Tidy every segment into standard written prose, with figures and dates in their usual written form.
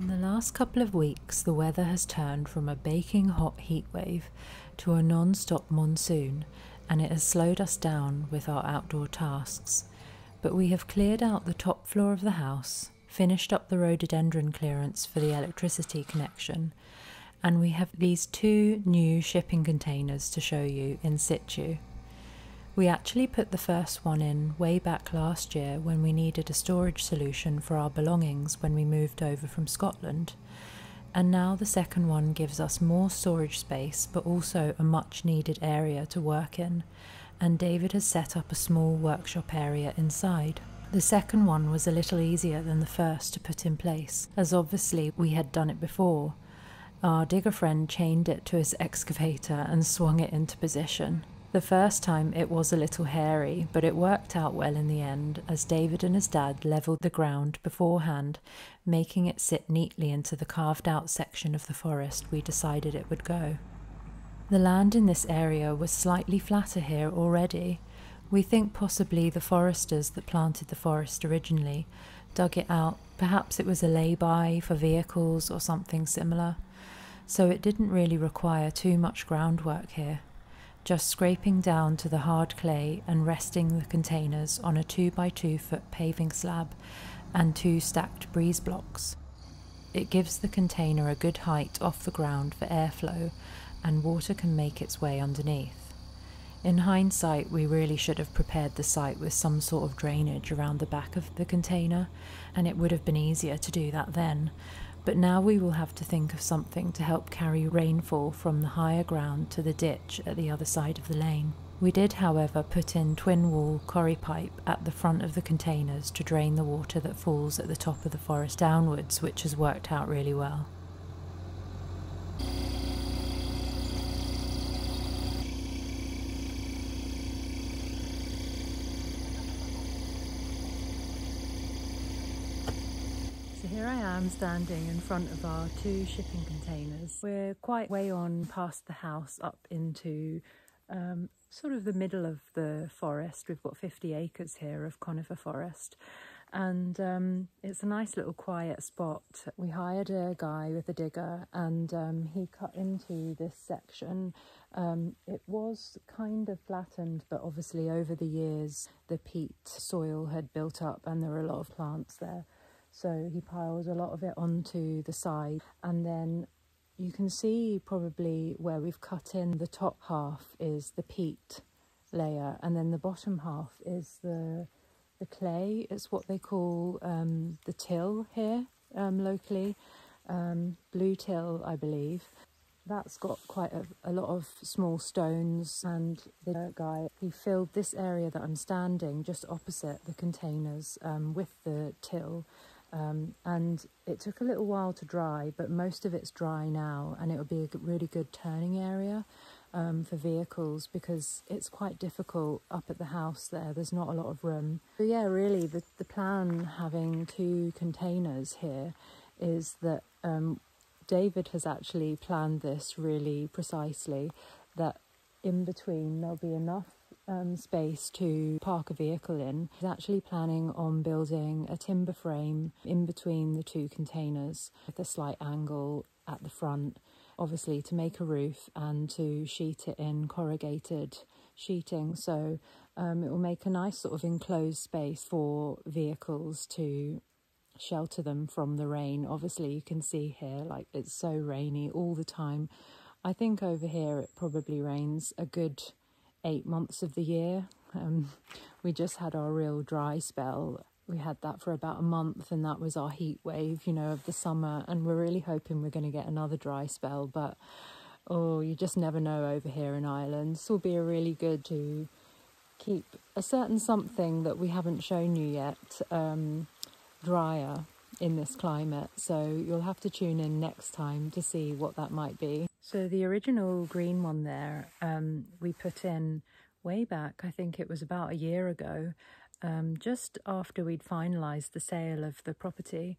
In the last couple of weeks, the weather has turned from a baking hot heatwave to a non-stop monsoon, and it has slowed us down with our outdoor tasks. But we have cleared out the top floor of the house, finished up the rhododendron clearance for the electricity connection, and we have these 2 new shipping containers to show you in situ. We actually put the first one in way back last year when we needed a storage solution for our belongings when we moved over from Scotland, and now the second one gives us more storage space but also a much needed area to work in, and David has set up a small workshop area inside. The second one was a little easier than the first to put in place, as obviously we had done it before. Our digger friend chained it to his excavator and swung it into position. The first time it was a little hairy, but it worked out well in the end, as David and his dad levelled the ground beforehand, making it sit neatly into the carved out section of the forest we decided it would go. The land in this area was slightly flatter here already. We think possibly the foresters that planted the forest originally dug it out. Perhaps it was a lay-by for vehicles or something similar. So it didn't really require too much groundwork here, just scraping down to the hard clay and resting the containers on a 2x2 foot paving slab and 2 stacked breeze blocks. It gives the container a good height off the ground for airflow, and water can make its way underneath. In hindsight, we really should have prepared the site with some sort of drainage around the back of the container, and it would have been easier to do that then. But now we will have to think of something to help carry rainfall from the higher ground to the ditch at the other side of the lane. We did, however, put in twin-wall corrie pipe at the front of the containers to drain the water that falls at the top of the forest downwards, which has worked out really well. Here I am standing in front of our 2 shipping containers. We're quite way on past the house up into sort of the middle of the forest. We've got 50 acres here of conifer forest, and it's a nice little quiet spot. We hired a guy with a digger, and he cut into this section. It was kind of flattened, but obviously over the years the peat soil had built up and there were a lot of plants there. So he piled a lot of it onto the side, and then you can see probably where we've cut in, the top half is the peat layer, and then the bottom half is the clay. It's what they call the till here locally, blue till, I believe. That's got quite a lot of small stones, and the guy, he filled this area that I'm standing just opposite the containers with the till. And it took a little while to dry, but most of it's dry now, and it'll be a really good turning area for vehicles, because it's quite difficult up at the house there. There's not a lot of room. So yeah, really the plan, having 2 containers here, is that David has actually planned this really precisely, that in between there'll be enough space to park a vehicle in. He's actually planning on building a timber frame in between the 2 containers with a slight angle at the front, obviously to make a roof and to sheet it in corrugated sheeting. So it will make a nice sort of enclosed space for vehicles to shelter them from the rain. Obviously you can see here, like, it's so rainy all the time. I think over here it probably rains a good 8 months of the year. We just had our real dry spell. We had that for about a month, and that was our heat wave, you know, of the summer, and we're really hoping we're going to get another dry spell, but you just never know over here in Ireland. This will be a really good to keep a certain something that we haven't shown you yet drier in this climate, so you'll have to tune in next time to see what that might be. So the original green one there, we put in way back, I think it was about a year ago, just after we'd finalised the sale of the property,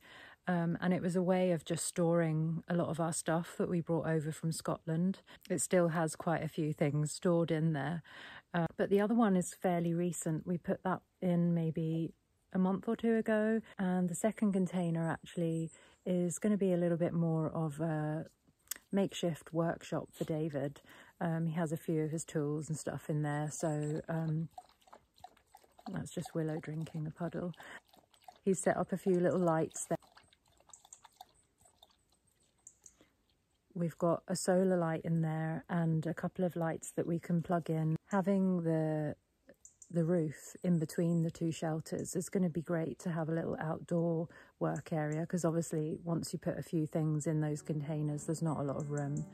and it was a way of just storing a lot of our stuff that we brought over from Scotland. It still has quite a few things stored in there, but the other one is fairly recent. We put that in maybe a month or two ago, and the second container actually is going to be a little bit more of a makeshift workshop for David. He has a few of his tools and stuff in there, so that's just Willow drinking a puddle. He's set up a few little lights there. We've got a solar light in there and a couple of lights that we can plug in. Having the roof in between the two shelters is going to be great to have a little outdoor work area, because obviously once you put a few things in those containers, there's not a lot of room.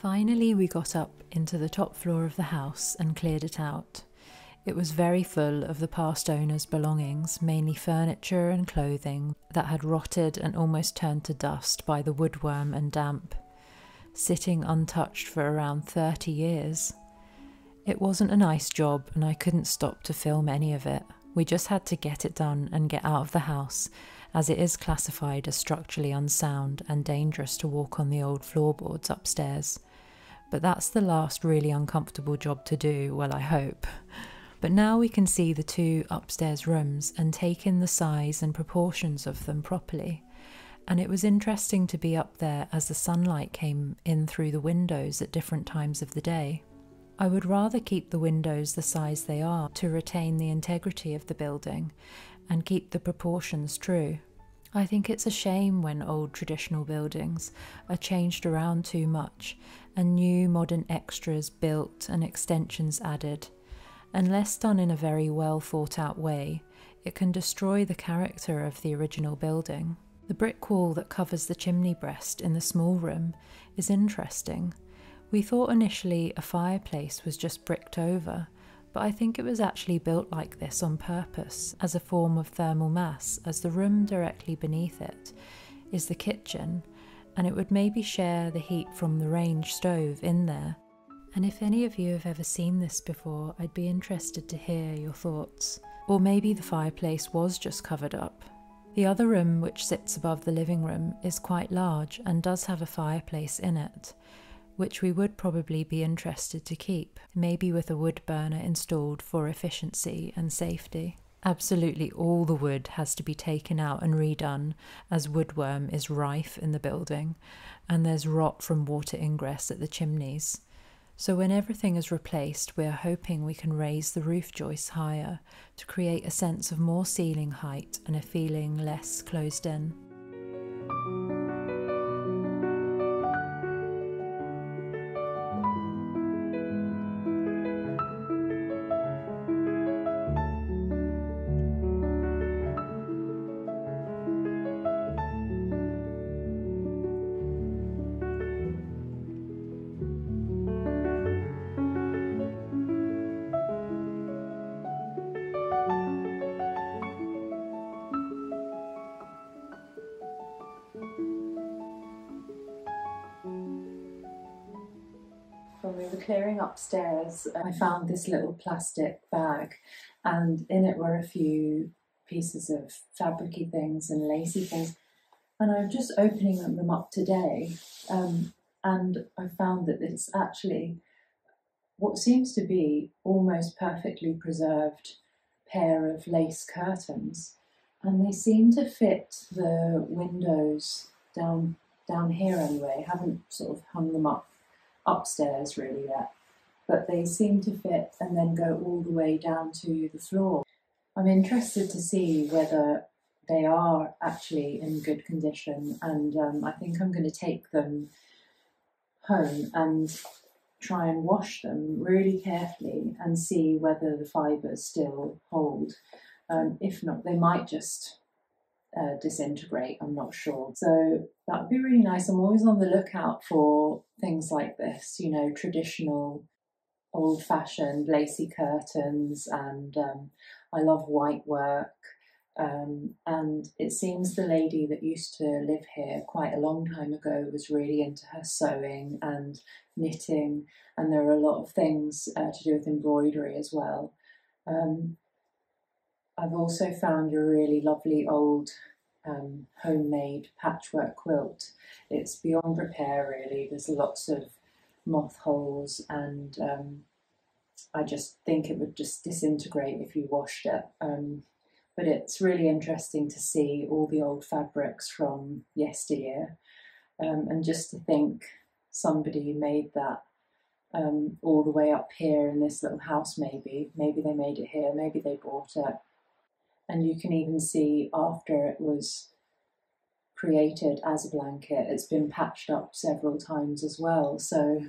Finally, we got up into the top floor of the house and cleared it out. It was very full of the past owner's belongings, mainly furniture and clothing that had rotted and almost turned to dust by the woodworm and damp, sitting untouched for around 30 years. It wasn't a nice job, and I couldn't stop to film any of it. We just had to get it done and get out of the house, as it is classified as structurally unsound and dangerous to walk on the old floorboards upstairs. But that's the last really uncomfortable job to do, well, I hope. But now we can see the two upstairs rooms and take in the size and proportions of them properly. And it was interesting to be up there as the sunlight came in through the windows at different times of the day. I would rather keep the windows the size they are to retain the integrity of the building and keep the proportions true. I think it's a shame when old traditional buildings are changed around too much and new modern extras built and extensions added. Unless done in a very well thought out way, it can destroy the character of the original building. The brick wall that covers the chimney breast in the small room is interesting. We thought initially a fireplace was just bricked over, but I think it was actually built like this on purpose as a form of thermal mass, as the room directly beneath it is the kitchen, and it would maybe share the heat from the range stove in there. And if any of you have ever seen this before, I'd be interested to hear your thoughts. Or maybe the fireplace was just covered up. The other room, which sits above the living room, is quite large and does have a fireplace in it, which we would probably be interested to keep, maybe with a wood burner installed for efficiency and safety. Absolutely all the wood has to be taken out and redone, as woodworm is rife in the building, and there's rot from water ingress at the chimneys. So when everything is replaced, we're hoping we can raise the roof joists higher to create a sense of more ceiling height and a feeling less closed in. When we were clearing upstairs, I found this little plastic bag, and in it were a few pieces of fabricy things and lacy things. And I'm just opening them up today, and I found that it's actually what seems to be almost perfectly preserved pair of lace curtains, and they seem to fit the windows down here anyway. I haven't sort of hung them up upstairs really yet, but they seem to fit and then go all the way down to the floor. I'm interested to see whether they are actually in good condition, and I think I'm going to take them home and try and wash them really carefully and see whether the fibres still hold. If not, they might just disintegrate, I'm not sure. So that would be really nice. I'm always on the lookout for things like this, you know, traditional old-fashioned lacy curtains, and I love white work, and it seems the lady that used to live here quite a long time ago was really into her sewing and knitting, and there are a lot of things to do with embroidery as well. I've also found a really lovely old homemade patchwork quilt. It's beyond repair really. There's lots of moth holes, and I just think it would just disintegrate if you washed it. But it's really interesting to see all the old fabrics from yesteryear, and just to think somebody made that all the way up here in this little house. Maybe they made it here, maybe they bought it. And you can even see after it was created as a blanket, it's been patched up several times as well. So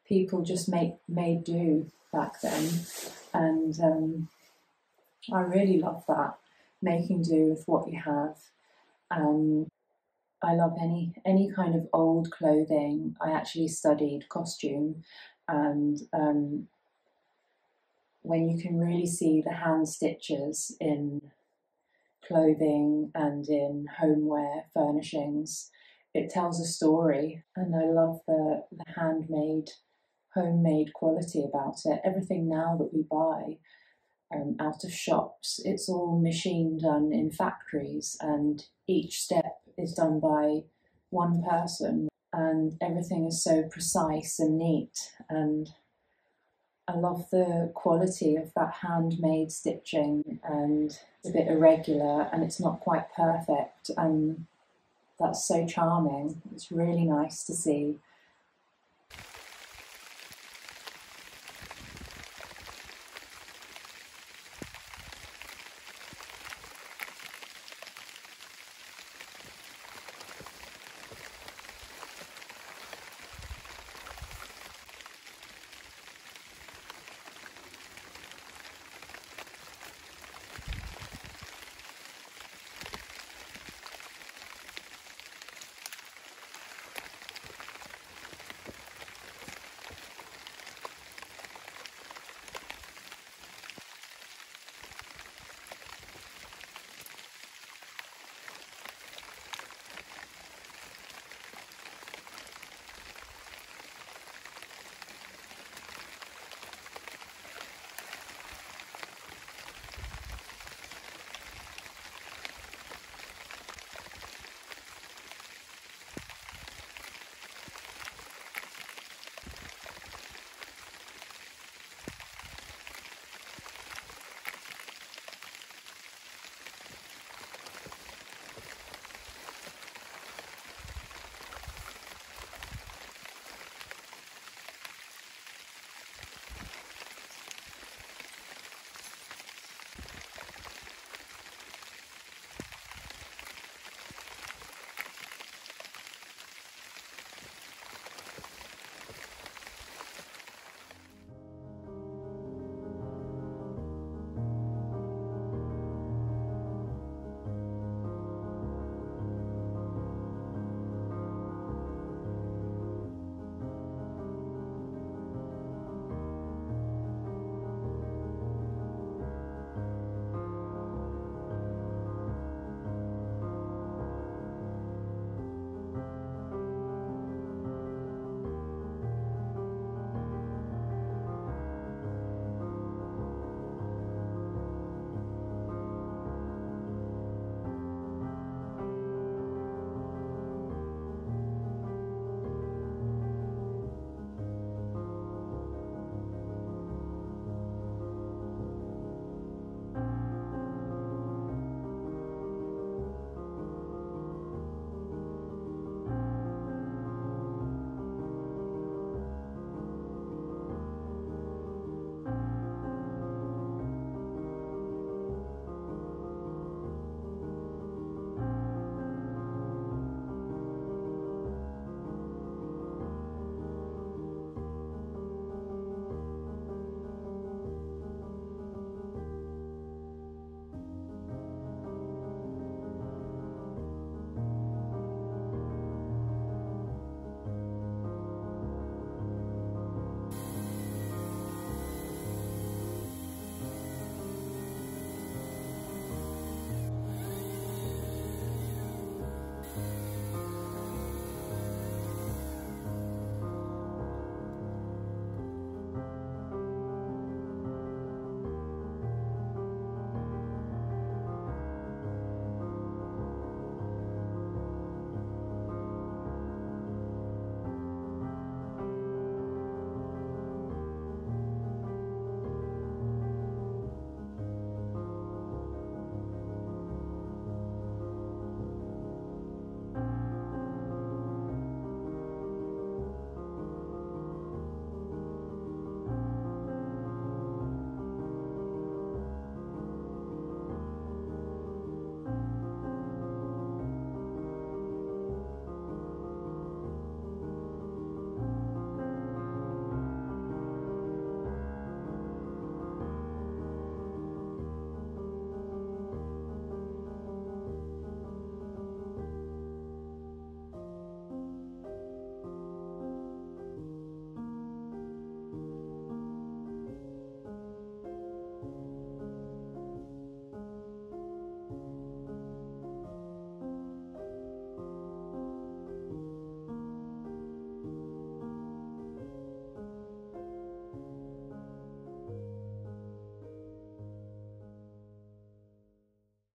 people just made do back then, and I really love that, making do with what you have. And I love any kind of old clothing. I actually studied costume, and when you can really see the hand stitches in clothing and in homeware furnishings, it tells a story. And I love the handmade, homemade quality about it. Everything now that we buy out of shops, it's all machine done in factories, and each step is done by one person, and everything is so precise and neat. And I love the quality of that handmade stitching, and it's a bit irregular and it's not quite perfect, and that's so charming. It's really nice to see.